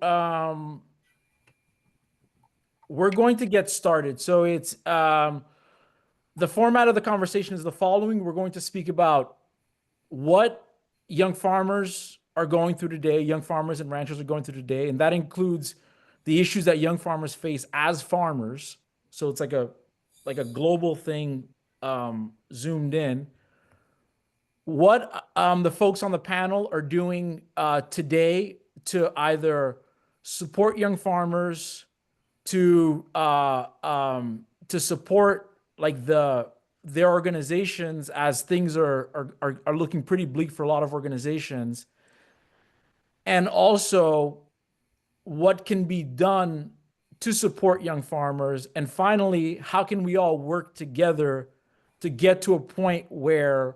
we're going to get started. So it's the format of the conversation is the following. We're going to speak about what young farmers are going through today, young farmers and ranchers are going through today, and that includes the issues that young farmers face as farmers. So it's like a global thing, zoomed in. What the folks on the panel are doing today to either support young farmers, to support like their organizations as things are looking pretty bleak for a lot of organizations, and also what can be done to support young farmers, and finally, how can we all work together to get to a point where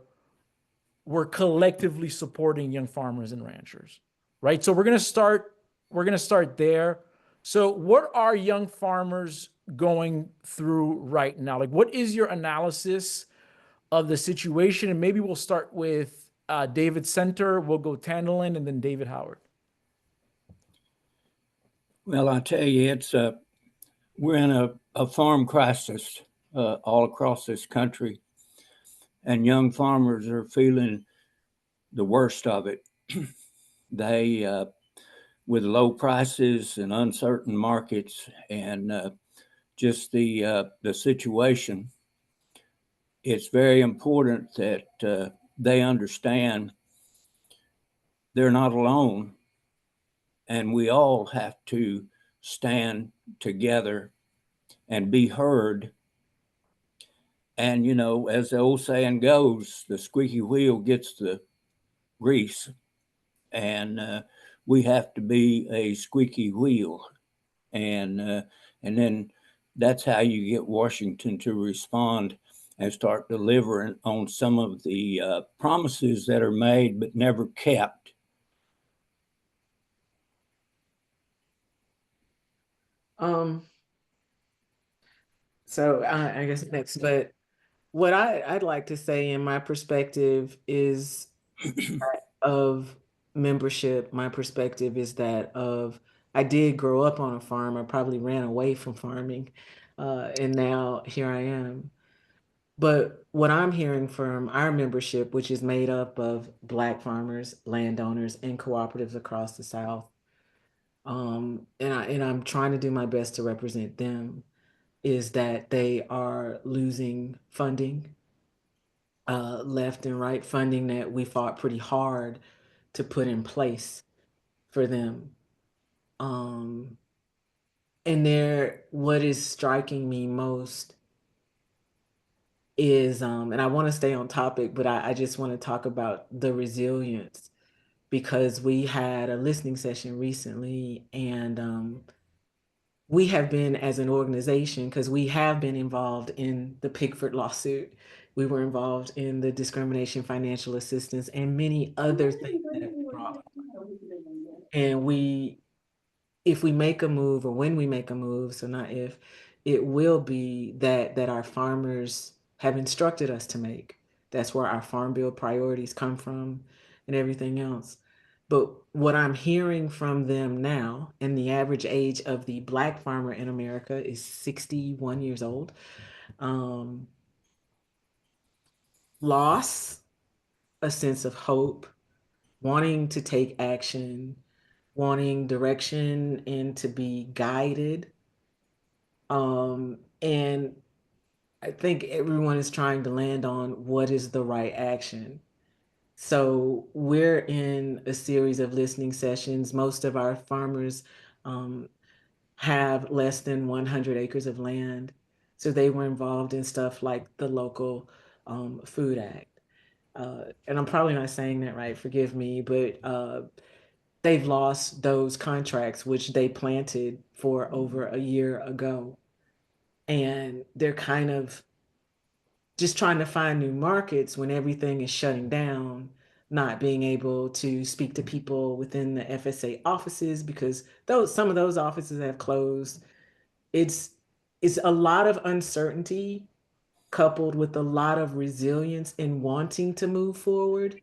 we're collectively supporting young farmers and ranchers, right? So we're going to start there. So what are young farmers going through right now? Like, what is your analysis of the situation? And maybe we'll start with David Center, we'll go Tandelyn, and then David Howard. Well, I tell you, we're in a farm crisis all across this country, and young farmers are feeling the worst of it. They, with low prices and uncertain markets, and just the situation, it's very important that they understand they're not alone, and we all have to stand together and be heard. And, you know, as the old saying goes, the squeaky wheel gets the grease. And we have to be a squeaky wheel. And then that's how you get Washington to respond and start delivering on some of the promises that are made but never kept. So I guess next, but what I'd like to say in my perspective is of membership. My perspective is that of I did grow up on a farm. I probably ran away from farming, and now here I am. But what I'm hearing from our membership, which is made up of Black farmers, landowners, and cooperatives across the South, and I'm trying to do my best to represent them, is that they are losing funding, left and right, funding that we fought pretty hard to put in place for them. Um, and what is striking me most is, and I want to stay on topic, but I just want to talk about the resilience, because we had a listening session recently, and we have been, as an organization, because we have been involved in the Pickford lawsuit. We were involved in the discrimination financial assistance and many other things that have been brought. And if we make a move, or when we make a move, so not if, it will be that our farmers have instructed us to make. That's where our farm bill priorities come from and everything else. But what I'm hearing from them now, and the average age of the Black farmer in America is 61 years old, loss, a sense of hope, wanting to take action, wanting direction and to be guided. And I think everyone is trying to land on what is the right action. So we're in a series of listening sessions. Most of our farmers have less than 100 acres of land. So they were involved in stuff like the local Food Act. And I'm probably not saying that right, forgive me, but they've lost those contracts, which they planted for over a year ago. And they're kind of just trying to find new markets when everything is shutting down, not being able to speak to people within the FSA offices because some of those offices have closed. It's a lot of uncertainty coupled with a lot of resilience in wanting to move forward.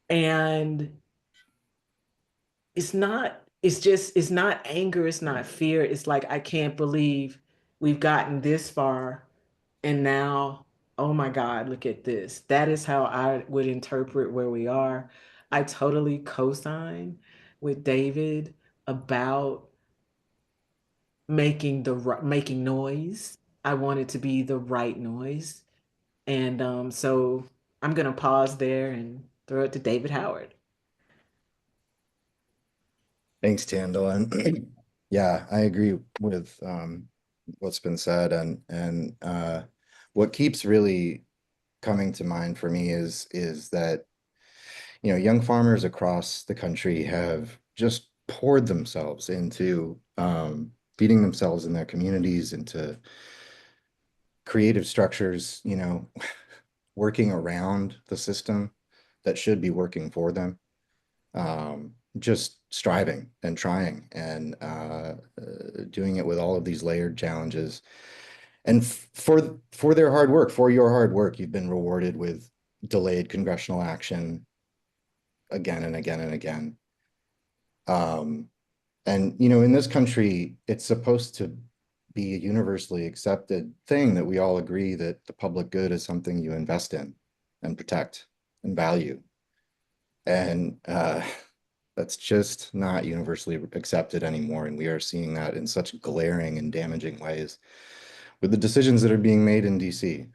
And it's not it's not anger, it's not fear. It's like, I can't believe we've gotten this far and now, oh my God, look at this. That is how I would interpret where we are. I totally co-sign with David about making noise. I want it to be the right noise. And so I'm gonna pause there and throw it to David Howard. Thanks, Tandelyn. Yeah, I agree with what's been said, and what keeps really coming to mind for me is that young farmers across the country have just poured themselves into feeding themselves in their communities, into creative structures, working around the system that should be working for them. Just striving and trying and doing it with all of these layered challenges. And for their hard work, for your hard work, you've been rewarded with delayed congressional action again and again and again. And in this country, it's supposed to be a universally accepted thing that we all agree that the public good is something you invest in and protect and value. And that's just not universally accepted anymore. And we are seeing that in such glaring and damaging ways with the decisions that are being made in DC.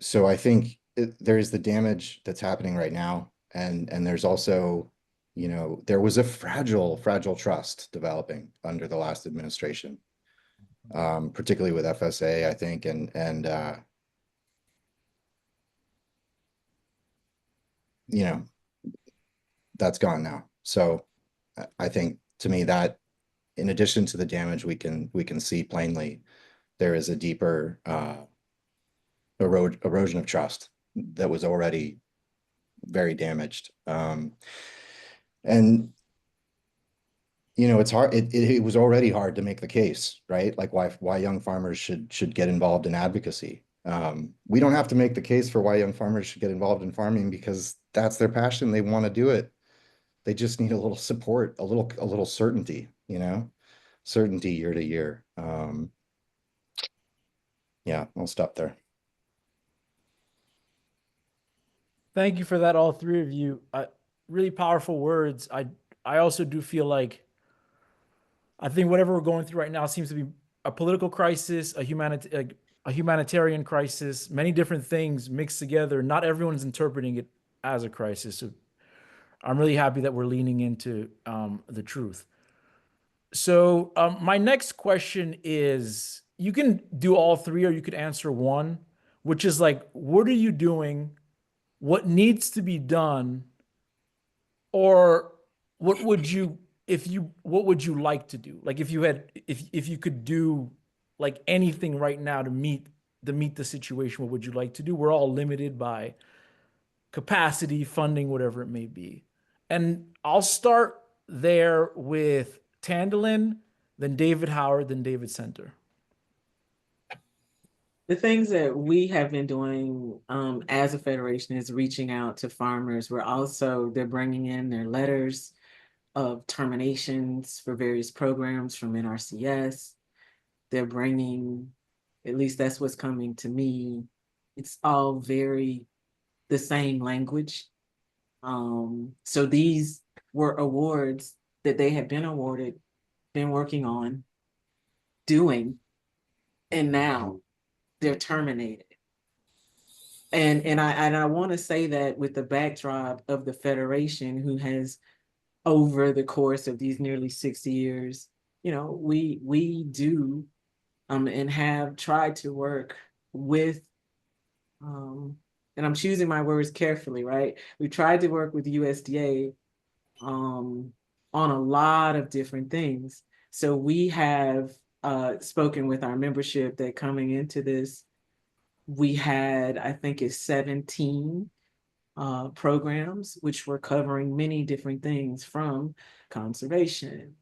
So I think there is the damage that's happening right now. And there's also, there was a fragile trust developing under the last administration, particularly with FSA, I think, and that's gone now. So I think, to me, that in addition to the damage we can see plainly, there is a deeper erosion of trust that was already very damaged. And it's hard. It was already hard to make the case, right? Like why young farmers should get involved in advocacy. We don't have to make the case for why young farmers should get involved in farming, because that's their passion. They want to do it. They just need a little support, a little certainty, certainty year to year. Yeah, I'll stop there. Thank you for that, all three of you. Really powerful words. I also do feel like, I think whatever we're going through right now seems to be a political crisis, a humanitarian crisis, many different things mixed together. Not everyone's interpreting it as a crisis. So I'm really happy that we're leaning into the truth. So my next question is, you can do all three or you could answer one, which is like, what are you doing? What needs to be done? Or what would you, what would you like to do? Like if you could do like anything right now to meet the situation, what would you like to do? We're all limited by capacity, funding, whatever it may be. And I'll start there with Tandelyn, then David Howard, then David Center. The things that we have been doing as a federation is reaching out to farmers. They're bringing in their letters of terminations for various programs from NRCS. They're bringing, at least that's what's coming to me. It's all very the same language. So these were awards that they had been awarded, been working on, doing, and now they're terminated. And I want to say that with the backdrop of the Federation, who has, over the course of these nearly 60 years, we do and have tried to work with, and I'm choosing my words carefully, right? We tried to work with USDA on a lot of different things. So we have spoken with our membership that coming into this, we had, I think it's 17 programs, which were covering many different things from conservation,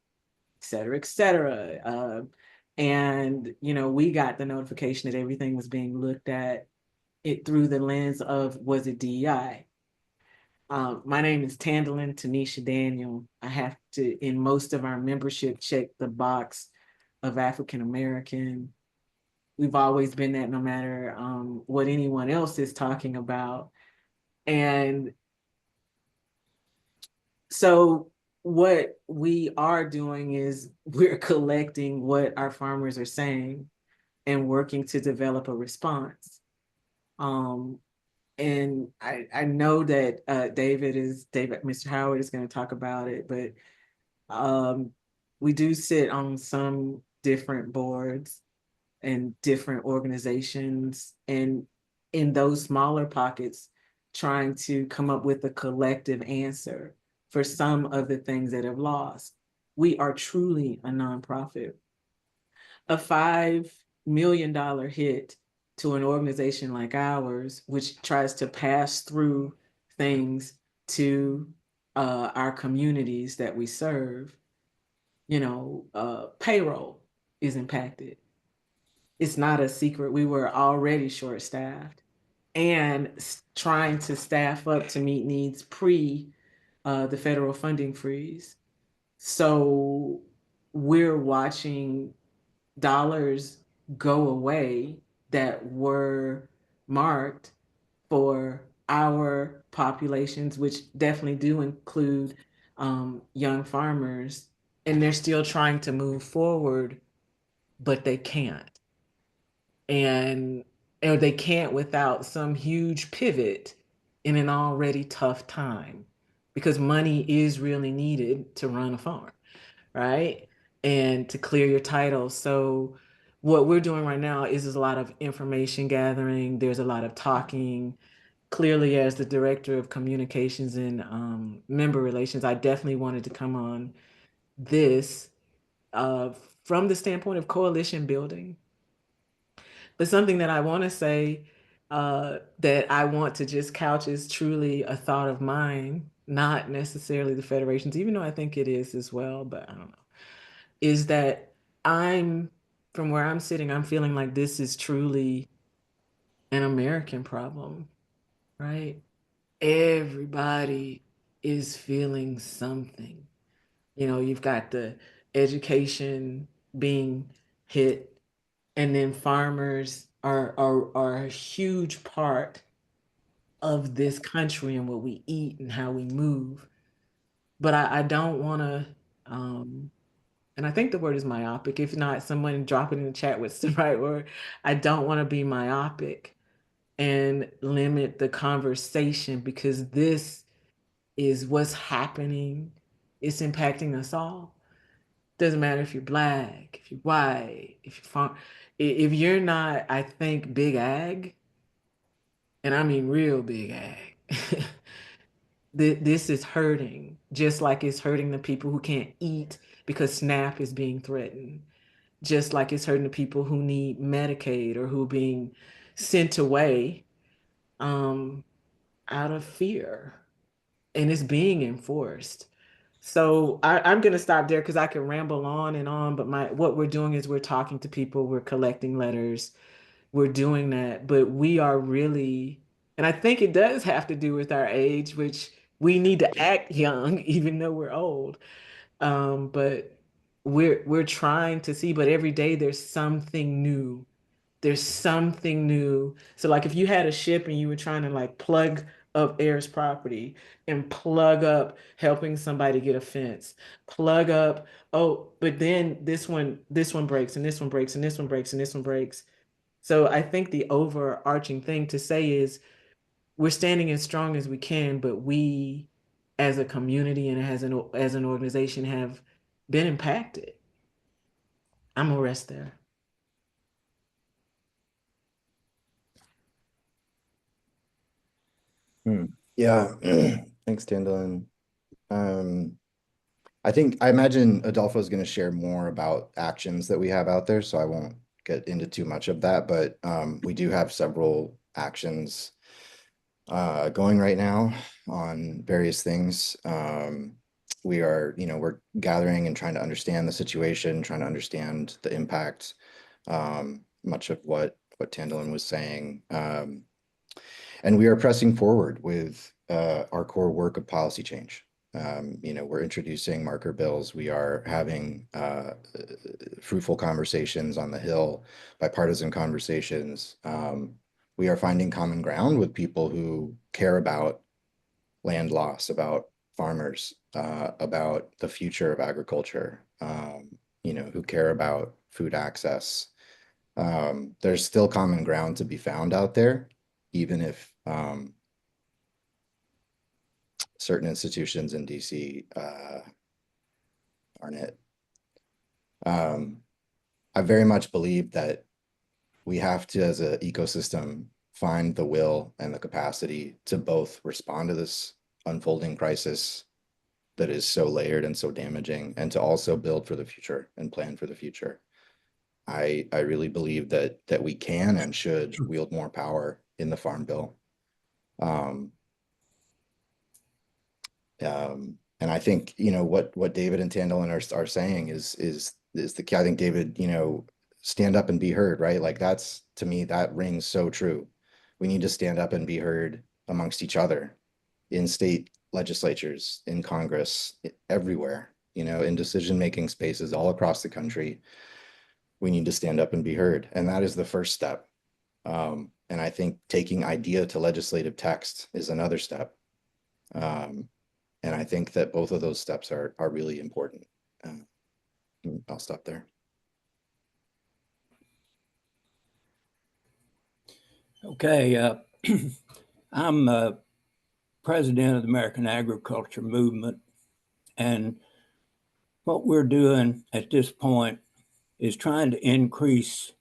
et cetera, et cetera. And, we got the notification that everything was being looked at it through the lens of, was it DEI? My name is Tandelyn Daniel. I have to, in most of our membership, check the box of African American. We've always been that, no matter what anyone else is talking about. And so what we are doing is we're collecting what our farmers are saying and working to develop a response. And I know that Mr. Howard is going to talk about it, but we do sit on some different boards and different organizations, and in those smaller pockets, trying to come up with a collective answer for some of the things that have lost. We are truly a nonprofit. A $5 million hit to an organization like ours, which tries to pass through things to our communities that we serve, payroll is impacted. It's not a secret. We were already short-staffed and trying to staff up to meet needs pre the federal funding freeze. So we're watching dollars go away that were marked for our populations, which definitely do include young farmers, and they're still trying to move forward, but they can't. And or they can't without some huge pivot in an already tough time, because money is really needed to run a farm, right? And to clear your title. So what we're doing right now is a lot of information gathering. There's a lot of talking. Clearly, as the director of communications and member relations, I definitely wanted to come on this uh, from the standpoint of coalition building. But something that I want to say that I want to just couch is truly a thought of mine, not necessarily the Federation's, even though I think it is as well, but I don't know, is that from where I'm sitting, I'm feeling like this is truly an American problem, right? Everybody is feeling something. You've got the education being hit, and then farmers are a huge part of this country and what we eat and how we move. But I don't want to, and I think the word is myopic. If not, someone drop it in the chat what's the right word. I don't want to be myopic and limit the conversation, because this is what's happening. It's impacting us all. Doesn't matter if you're Black, if you're white, if you're if you're not, I think, big ag, and I mean real big ag, this is hurting, just like it's hurting the people who can't eat because SNAP is being threatened, just like it's hurting the people who need Medicaid or who are being sent away um, out of fear, and it's being enforced. So I'm going to stop there because I can ramble on and on. But what we're doing is we're talking to people, we're collecting letters, we're doing that. But we are really, and I think it does have to do with our age, which we need to act young, even though we're old. But we're trying to see. But every day there's something new. There's something new. So like if you had a ship and you were trying to like plug up Air's property and plug up helping somebody get a fence, plug up, oh, but then this one breaks and this one breaks and this one breaks and this one breaks. So I think the overarching thing to say is we're standing as strong as we can, but we as a community and as an organization have been impacted. I'm gonna rest there. Yeah, thanks, Tandelyn. I imagine Adolfo is going to share more about actions that we have out there, so I won't get into too much of that. But we do have several actions going right now on various things. We're gathering and trying to understand the situation, trying to understand the impact, much of what Tandelyn was saying. And we are pressing forward with our core work of policy change. We're introducing marker bills. We are having fruitful conversations on the Hill, bipartisan conversations. We are finding common ground with people who care about land loss, about farmers, about the future of agriculture, who care about food access. There's still common ground to be found out there, even if certain institutions in DC aren't it. I very much believe that we have to, as an ecosystem, find the will and the capacity to both respond to this unfolding crisis that is so layered and so damaging, and to also build for the future and plan for the future. I really believe that we can and should wield more power in the Farm Bill. And I think, what David and Tandelyn are saying is the key. I think David, stand up and be heard, right? Like that's, to me, that rings so true. We need to stand up and be heard amongst each other in state legislatures, in Congress, everywhere, in decision-making spaces all across the country. We need to stand up and be heard. And that is the first step. And I think taking idea to legislative text is another step. And I think that both of those steps are really important. I'll stop there. Okay, I'm president of the American Agriculture Movement, and what we're doing at this point is trying to increase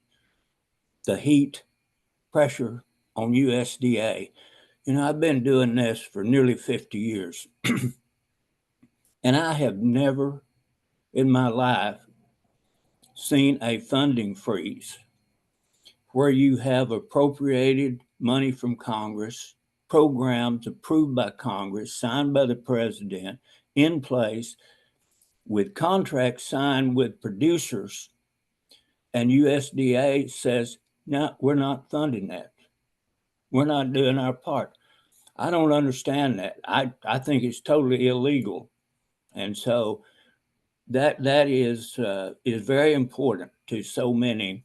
the heat pressure on USDA. I've been doing this for nearly 50 years, and I have never in my life seen a funding freeze where you have appropriated money from Congress, programs approved by Congress, signed by the president, in place, with contracts signed with producers, and USDA says, no, we're not funding that. We're not doing our part. I don't understand that. I think it's totally illegal. And so that is very important to so many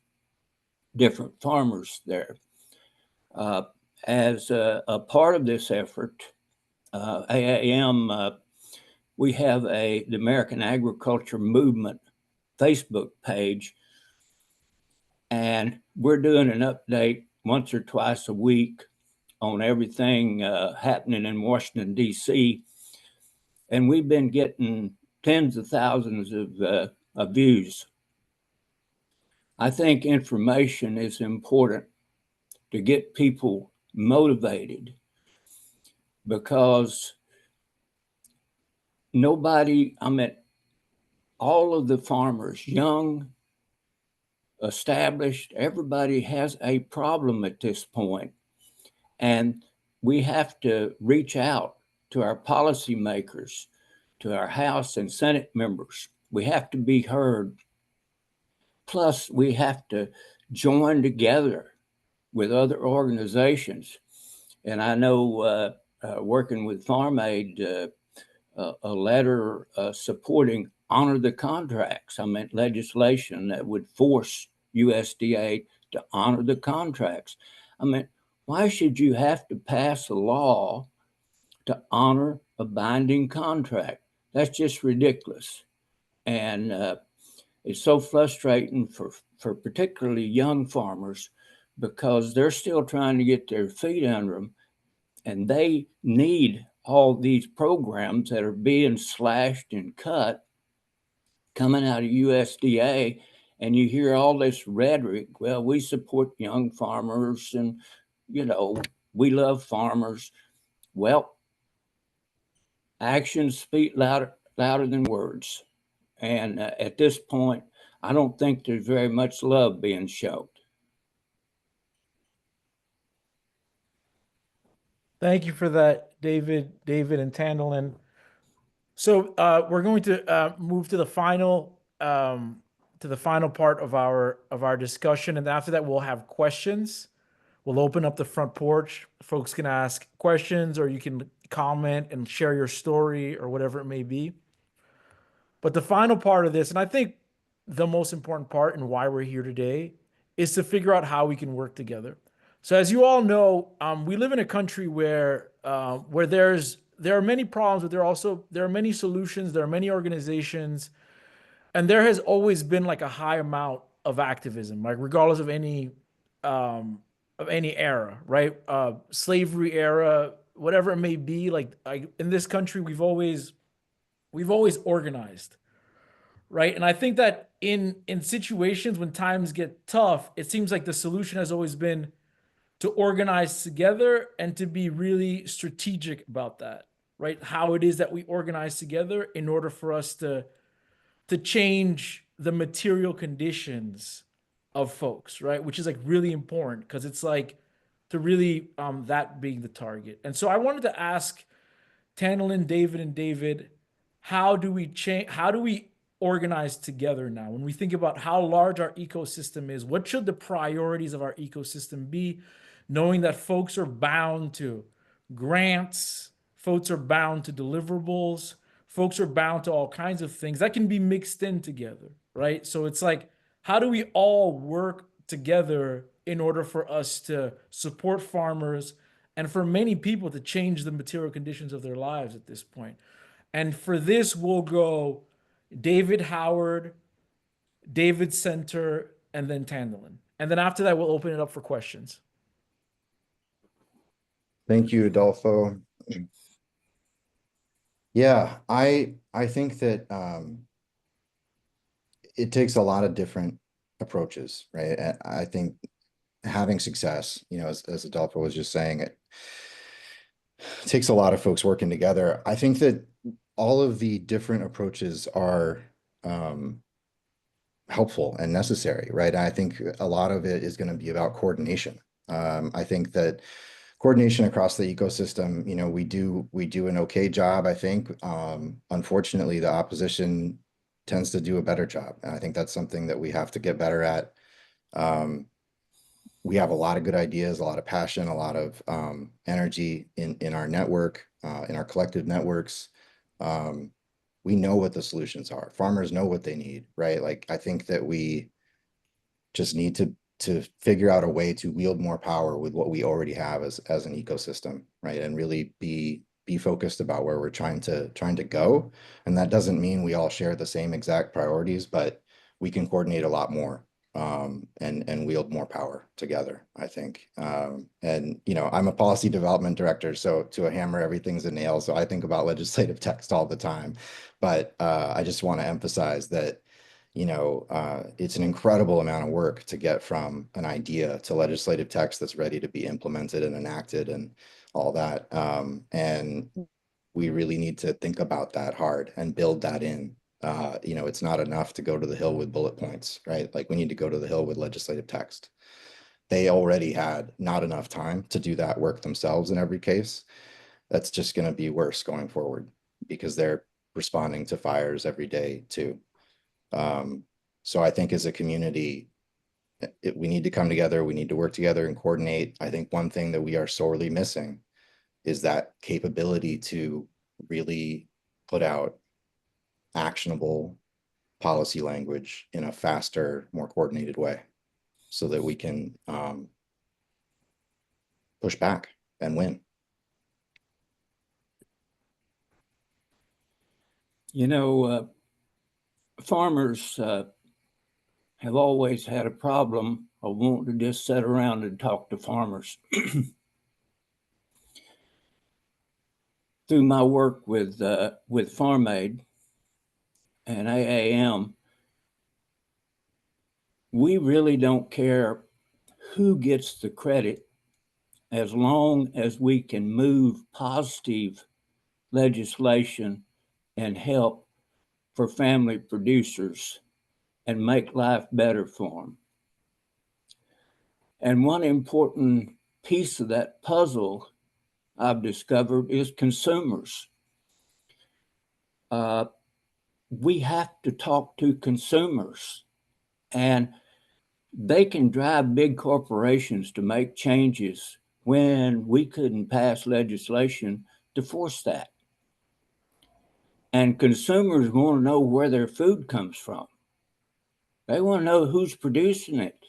different farmers there. As a part of this effort, AAM, we have the American Agriculture Movement Facebook page, and we're doing an update once or twice a week on everything happening in Washington, D.C., and we've been getting tens of thousands of views. I think information is important to get people motivated, because all of the farmers, young, established, everybody has a problem at this point. And we have to reach out to our policymakers, to our House and Senate members. We have to be heard. Plus, we have to join together with other organizations. And I know working with Farm Aid, a letter supporting honor the contracts. Legislation that would force USDA to honor the contracts. Why should you have to pass a law to honor a binding contract? That's just ridiculous. And it's so frustrating for particularly young farmers, because they're still trying to get their feet under them, and they need all these programs that are being slashed and cut coming out of USDA. And you hear all this rhetoric, well, we support young farmers and, we love farmers. Well, actions speak louder than words. And at this point, I don't think there's very much love being shown. Thank you for that, David and Tandelyn. So we're going to move to the final part of our discussion, and after that we'll have questions. We'll open up the front porch. Folks can ask questions, or you can comment and share your story or whatever it may be. But the final part of this, and I think the most important part and why we're here today, is to figure out how we can work together. So as you all know, we live in a country where there are many problems, but there are many solutions. There are many organizations, and there has always been like a high amount of activism, like regardless of any era, right? Slavery era, whatever it may be. Like in this country, we've always organized, right? And I think that in situations when times get tough, it seems like the solution has always been to organize together and to be really strategic about that, right? How it is that we organize together in order for us to change the material conditions of folks, right? Which is like really important because it's like to really that being the target. And so I wanted to ask Tandelyn, David, and David, how do we change? How do we organize together now? When we think about how large our ecosystem is, what should the priorities of our ecosystem be? Knowing that folks are bound to grants, folks are bound to deliverables, folks are bound to all kinds of things that can be mixed in together, right? So it's like, how do we all work together in order for us to support farmers and for many people to change the material conditions of their lives at this point? And for this, we'll go David Howard, David Center, and then Tandelyn. And then after that, we'll open it up for questions. Thank you, Adolfo. Yeah, I think that it takes a lot of different approaches, right? I think having success, as Adolfo was just saying, it takes a lot of folks working together. I think that all of the different approaches are helpful and necessary, right? I think a lot of it is going to be about coordination. I think that coordination across the ecosystem, we do an okay job, I think. Unfortunately, the opposition tends to do a better job. And I think that's something that we have to get better at. We have a lot of good ideas, a lot of passion, a lot of energy in our network, in our collective networks. We know what the solutions are. Farmers know what they need, right? Like, I think that we just need to figure out a way to wield more power with what we already have as an ecosystem, right? And really be focused about where we're trying to go. And that doesn't mean we all share the same exact priorities, but we can coordinate a lot more and wield more power together, I think. And I'm a policy development director, so to a hammer, everything's a nail. So I think about legislative text all the time. But I just want to emphasize that it's an incredible amount of work to get from an idea to legislative text that's ready to be implemented and enacted and all that. And we really need to think about that hard and build that in. It's not enough to go to the Hill with bullet points, right? Like, we need to go to the Hill with legislative text. They already had not enough time to do that work themselves in every case. That's just going to be worse going forward because they're responding to fires every day too. So I think as a community, we need to come together. We need to work together and coordinate. I think one thing that we are sorely missing is that capability to really put out actionable policy language in a faster, more coordinated way so that we can push back and win. Farmers have always had a problem of wanting to just sit around and talk to farmers. Through my work with Farm Aid and AAM, we really don't care who gets the credit as long as we can move positive legislation and help for family producers and make life better for them. And one important piece of that puzzle I've discovered is consumers. We have to talk to consumers. And, they can drive big corporations to make changes when we couldn't pass legislation to force that. And consumers want to know where their food comes from. They want to know who's producing it.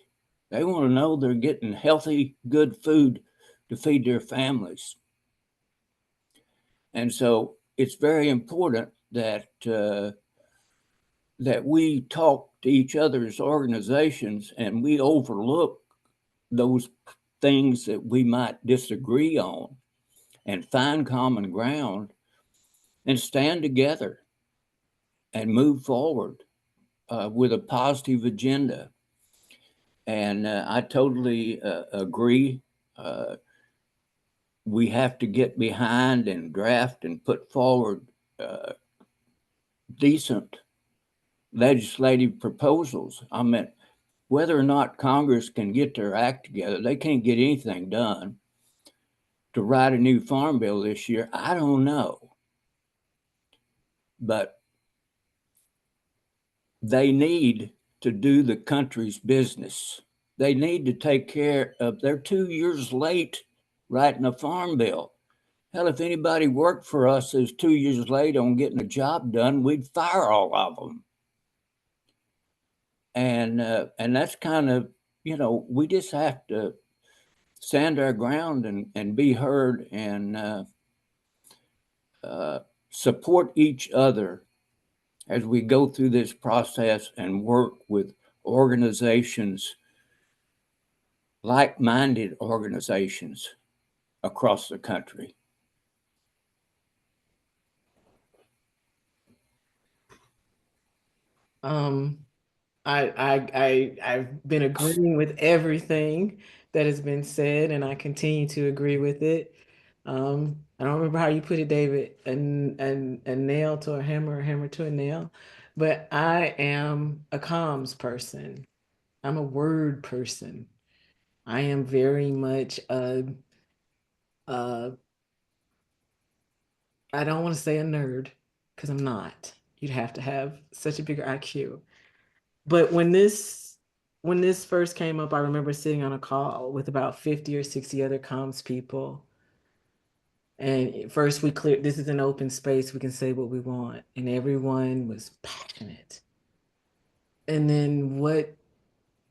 They want to know they're getting healthy, good food to feed their families. And so it's very important that that we talk to each other's organizations and we overlook those things that we might disagree on and find common ground and stand together and move forward with a positive agenda. And I totally agree. We have to get behind and draft and put forward decent legislative proposals. I mean, whether or not Congress can get their act together, they can't get anything done to write a new farm bill this year. I don't know. But they need to do the country's business. They need to take care of, they're 2 years late writing a farm bill. Hell, if anybody worked for us is 2 years late on getting a job done, we'd fire all of them. And that's kind of, you know, we just have to stand our ground and be heard and support each other as we go through this process and work with organizations, like-minded organizations across the country. I've been agreeing with everything that has been said, and I continue to agree with it. I don't remember how you put it, David, a nail to a hammer, a hammer to a nail, but I am a comms person. I'm a word person. I am very much a I don't want to say a nerd because I'm not. You'd have to have such a bigger IQ. But when this first came up, I remember sitting on a call with about 50 or 60 other comms people. And first we cleared, this is an open space, we can say what we want. And everyone was passionate. And then what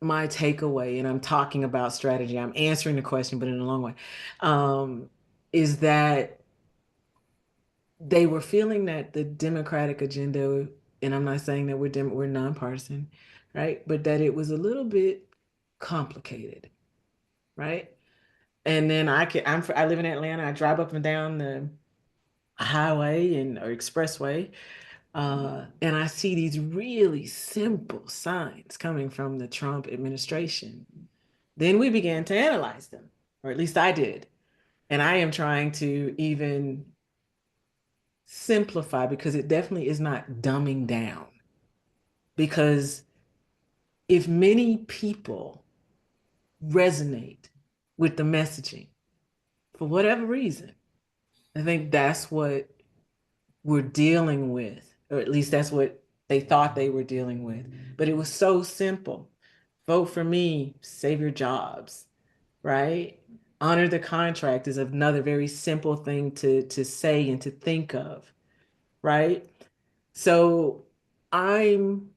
my takeaway, and I'm talking about strategy, I'm answering the question, but in a long way, is that they were feeling that the Democratic agenda, and I'm not saying that we're nonpartisan, right? But that it was a little bit complicated, right? And then I live in Atlanta. I drive up and down the highway or expressway, and I see these really simple signs coming from the Trump administration. Then we began to analyze them, or at least I did. And I am trying to even simplify because it definitely is not dumbing down. Because if many people resonate with the messaging for whatever reason, I think that's what we're dealing with, or at least that's what they thought they were dealing with. But it was so simple. Vote for me, save your jobs, right? Honor the contract is another very simple thing to say and to think of, right? So I'm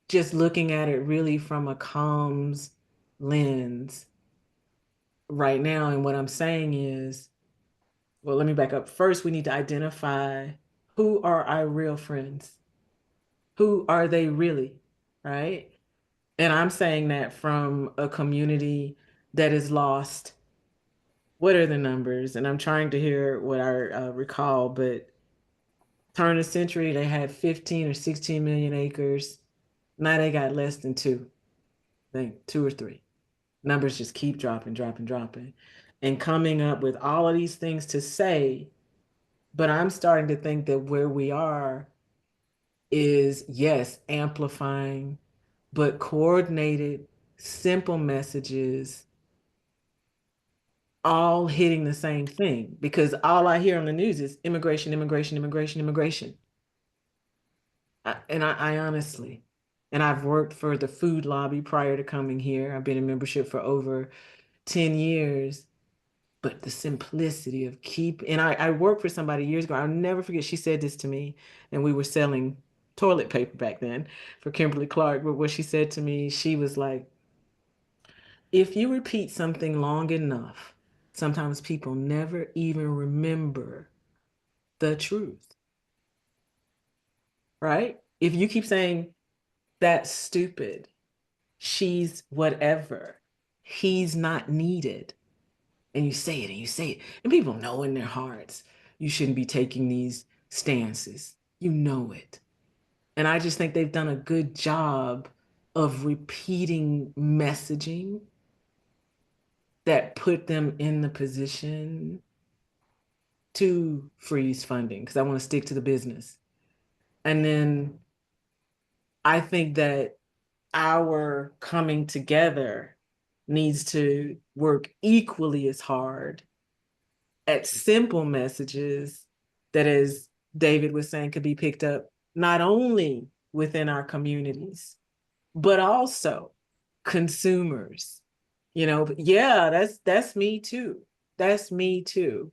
just looking at it really from a comms lens right now. And what I'm saying is, well, let me back up. First, we need to identify who are our real friends. Who are they really, right? And I'm saying that from a community that is lost. What are the numbers? And I'm trying to hear what I recall, but turn of the century, they had 15 or 16 million acres. Now they got less than two, I think 2 or 3. Numbers just keep dropping, dropping, dropping. And coming up with all of these things to say, but I'm starting to think that where we are is, yes, amplifying, but coordinated, simple messages, all hitting the same thing. Because all I hear on the news is immigration, immigration, immigration, immigration. I honestly, And I've worked for the food lobby prior to coming here. I've been in membership for over 10 years. But the simplicity of and I worked for somebody years ago. I'll never forget. She said this to me, and we were selling toilet paper back then for Kimberly Clark. But what she said to me, she was like, if you repeat something long enough, sometimes people never even remember the truth, right? If you keep saying, that's stupid, she's whatever, he's not needed, and you say it and you say it, and people know in their hearts you shouldn't be taking these stances. You know it. And I just think they've done a good job of repeating messaging that put them in the position to freeze funding, because I want to stick to the business. And then I think that our coming together needs to work equally as hard at simple messages that, as David was saying, could be picked up not only within our communities, but also consumers. Yeah, that's me too. That's me too.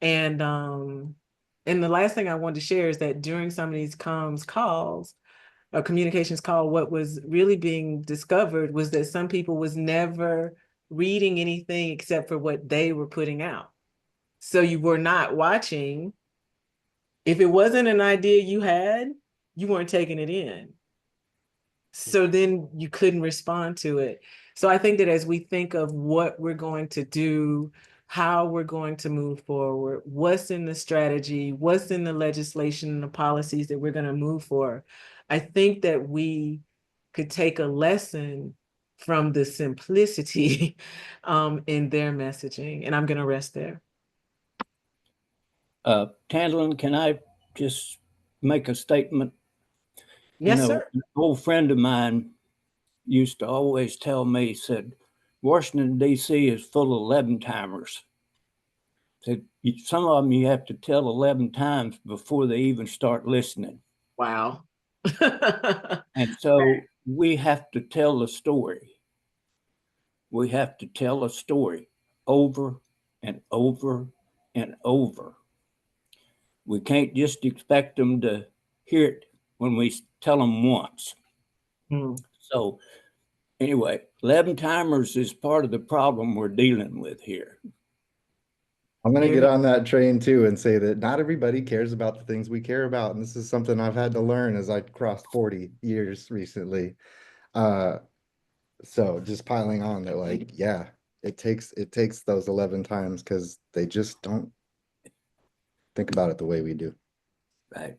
And the last thing I wanted to share is that during some of these comms calls, a communications call, what was really being discovered was that some people was never reading anything except for what they were putting out. So you were not watching. If it wasn't an idea you had, you weren't taking it in. So then you couldn't respond to it. So I think that as we think of what we're going to do, how we're going to move forward, what's in the strategy, what's in the legislation and the policies that we're going to move for, I think that we could take a lesson from the simplicity in their messaging. And I'm going to rest there. Tandelyn, can I just make a statement? Yes, sir. An old friend of mine used to always tell me, said, Washington, D.C. is full of 11 timers. Said, some of them you have to tell 11 times before they even start listening. Wow. And so we have to tell a story. We have to tell a story over and over and over. We can't just expect them to hear it when we tell them once. So anyway, 11 timers is part of the problem we're dealing with here. I'm going to get on that train too and say that not everybody cares about the things we care about. And this is something I've had to learn as I crossed 40 years recently. So just piling on that, like, yeah, it takes those 11 times because they just don't think about it the way we do. Right.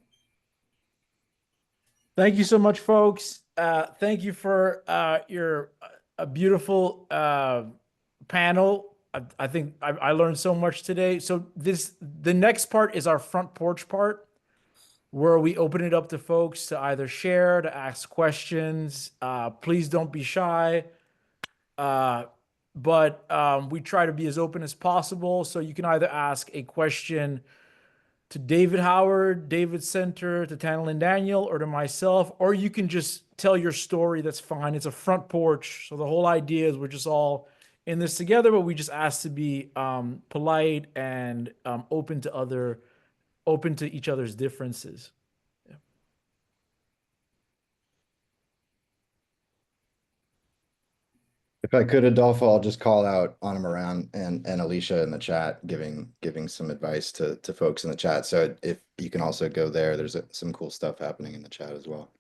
Thank you so much, folks. Thank you for your a beautiful panel. I think I learned so much today. So the next part is our front porch part, where we open it up to folks to either share, to ask questions. Please don't be shy. But we try to be as open as possible. So you can either ask a question to David Howard, David Center, to Tandelyn Daniel, or to myself, or you can just tell your story. That's fine. It's a front porch. So the whole idea is we're just all in this together, but we just ask to be polite and open to each other's differences. Yeah. If I could, Adolfo, I'll just call out Anna Moran and Alicia in the chat, giving some advice to folks in the chat. So if you can also go there, there's some cool stuff happening in the chat as well.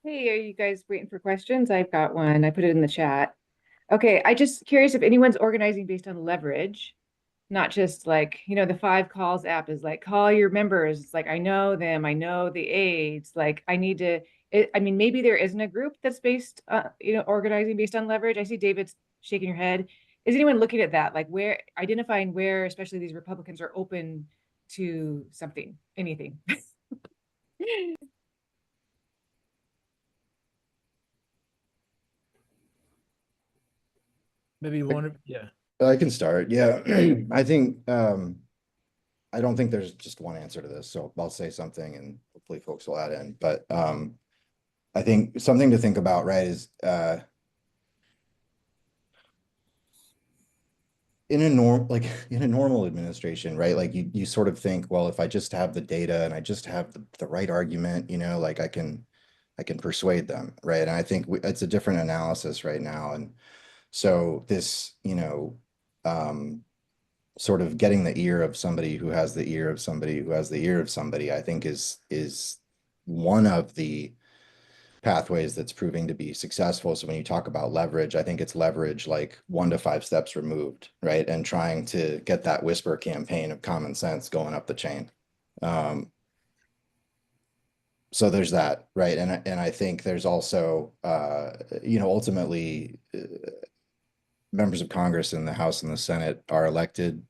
Hey, are you guys waiting for questions? I've got one. I put it in the chat. Okay, I just curious if anyone's organizing based on leverage, not just like, the 5 calls app is like, call your members. It's like, I know them, I know the aides. Like, I need to, I mean, maybe there isn't a group that's based, organizing based on leverage. I see David's shaking your head. Is anyone looking at that? Like, identifying where, especially these Republicans, are open to something, anything? Maybe one, yeah. I can start. Yeah. I think I don't think there's just one answer to this, so I'll say something and hopefully folks will add in. But I think something to think about, right, is in a normal administration, right? Like you sort of think, well, if I just have the data and I just have the right argument, like I can persuade them, right? And I think it's a different analysis right now. And so this, sort of getting the ear of somebody who has the ear of somebody who has the ear of somebody, I think is one of the pathways that's proving to be successful. So when you talk about leverage, I think it's leverage like 1 to 5 steps removed, right? And trying to get that whisper campaign of common sense going up the chain. So there's that, right? And I think there's also, ultimately, members of Congress in the House and the Senate are elected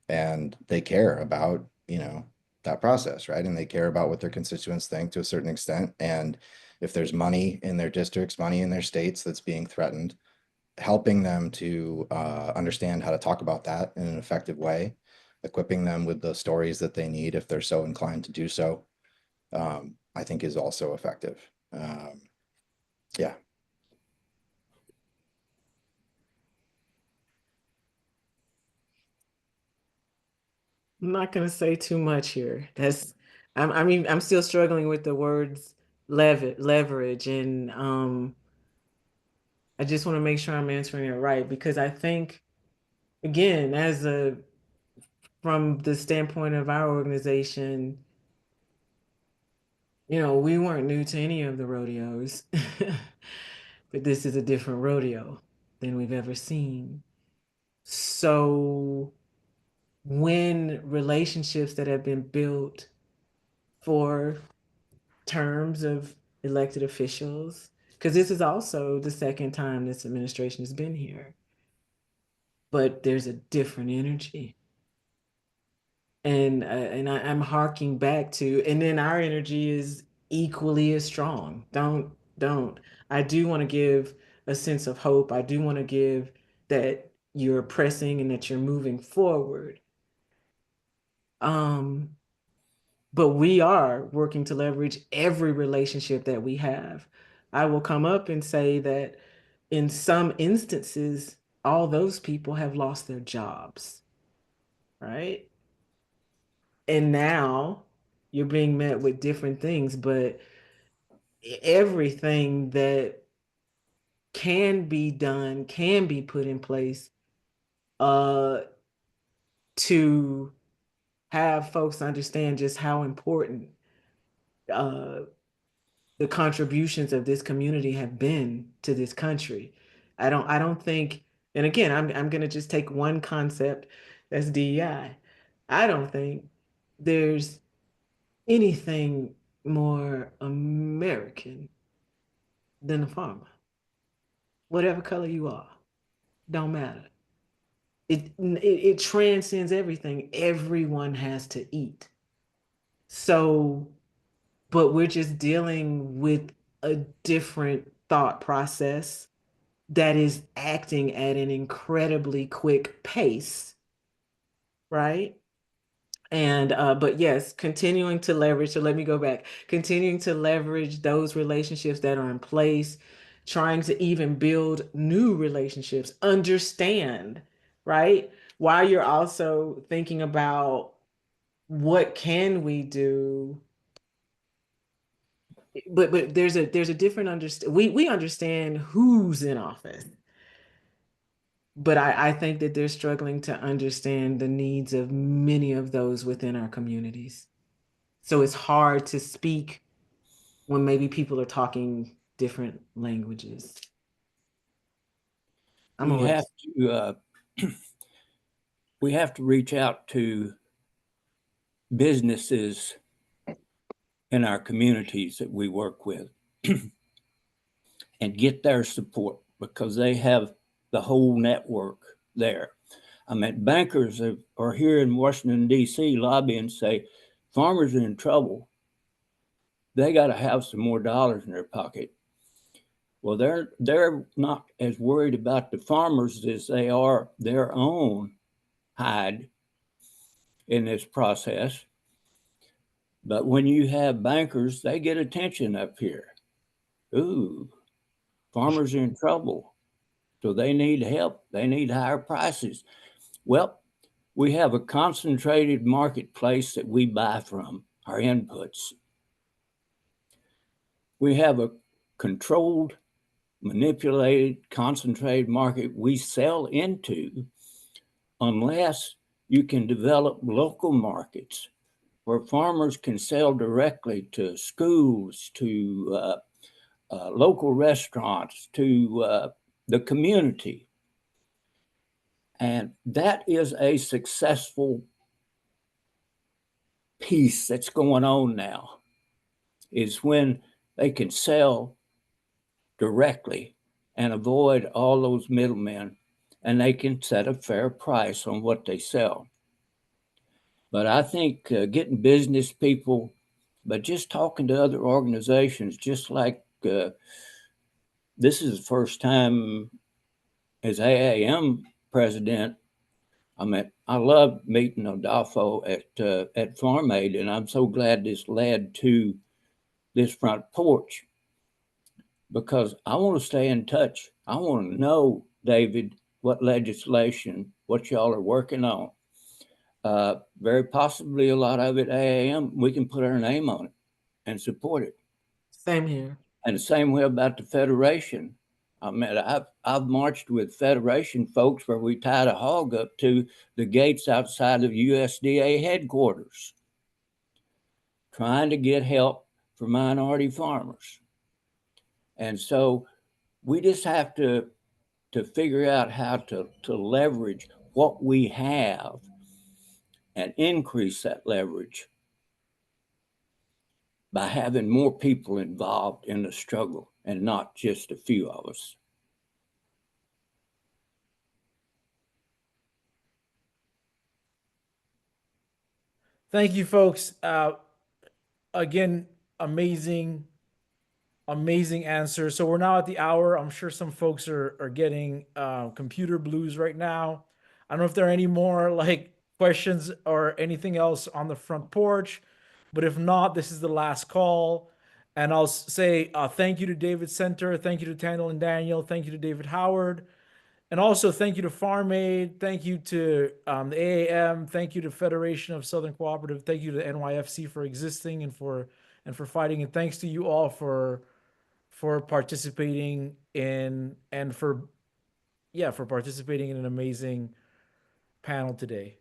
and they care about, that process, right? And they care about what their constituents think to a certain extent. And if there's money in their districts, money in their states that's being threatened, helping them to understand how to talk about that in an effective way, equipping them with the stories that they need if they're so inclined to do so, I think is also effective. Yeah. I'm not going to say too much here. I'm still struggling with the words leverage, and I just want to make sure I'm answering it right, because I think, again, from the standpoint of our organization, we weren't new to any of the rodeos, but this is a different rodeo than we've ever seen. So when relationships that have been built for terms of elected officials, because this is also the second time this administration has been here, but there's a different energy. I'm harking back to, and then our energy is equally as strong. Don't. I do want to give a sense of hope. I do want to give that you're pressing and that you're moving forward. But we are working to leverage every relationship that we have. I will come up and say that in some instances, all those people have lost their jobs, right? And now you're being met with different things, but everything that can be done can be put in place to have folks understand just how important the contributions of this community have been to this country. I don't think, and again, I'm gonna just take one concept, that's DEI. I don't think there's anything more American than a farmer. Whatever color you are, don't matter. It transcends everything. Everyone has to eat. So, but we're just dealing with a different thought process that is acting at an incredibly quick pace, right? And but yes, continuing to leverage, so let me go back, continuing to leverage those relationships that are in place, trying to even build new relationships, understand, right? While you're also thinking about what can we do, but there's a different understand, we understand who's in office, but I think that they're struggling to understand the needs of many of those within our communities. So it's hard to speak when maybe people are talking different languages. We have to we have to reach out to businesses in our communities that we work with and get their support, because they have the whole network there. I mean, bankers are here in Washington, D.C. lobbying, say farmers are in trouble. They got to have some more dollars in their pocket. Well, they're not as worried about the farmers as they are their own hide in this process. But when you have bankers, they get attention up here. Ooh, farmers are in trouble. So they need help. They need higher prices. Well, we have a concentrated marketplace that we buy from, our inputs. We have a controlled, manipulated, concentrated market we sell into, unless you can develop local markets where farmers can sell directly to schools, to local restaurants, to the community. And that is a successful piece that's going on now, is when they can sell directly and avoid all those middlemen, and they can set a fair price on what they sell. But I think getting business people, but just talking to other organizations, just like this is the first time as AAM president. I mean, I love meeting Adolfo at Farm Aid, and I'm so glad this led to this front porch, because I want to stay in touch. I want to know, David, what legislation, what y'all are working on. Very possibly a lot of it AAM, we can put our name on it and support it. Same here. And the same way about the Federation. I mean, I've marched with Federation folks where we tied a hog up to the gates outside of USDA headquarters, trying to get help for minority farmers. And so we just have to figure out how to leverage what we have and increase that leverage by having more people involved in the struggle and not just a few of us. Thank you, folks. Again, amazing answer. So we're now at the hour. I'm sure some folks are getting computer blues right now. I don't know if there are any more like questions or anything else on the front porch, but if not, this is the last call. And I'll say thank you to David Center, thank you to Tandelyn Daniel, thank you to David Howard, and also thank you to Farm Aid, thank you to the AAM, thank you to Federation of Southern Cooperative, thank you to NYFC for existing and for fighting, and thanks to you all for participating in and for participating in an amazing panel today.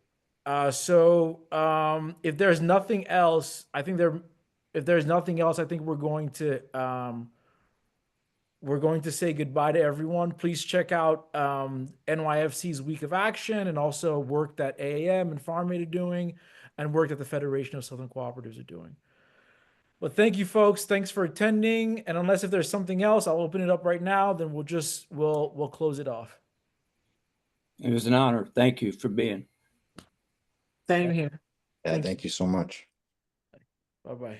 So if there's nothing else, I think we're going to say goodbye to everyone. Please check out NYFC's Week of Action, and also work that AAM and Farm Aid are doing, and work that the Federation of Southern Cooperatives are doing. But thank you, folks. Thanks for attending. And unless if there's something else, I'll open it up right now. Then we'll close it off. It was an honor. Thank you for being. Same here. Yeah, thank you so much. Bye-bye.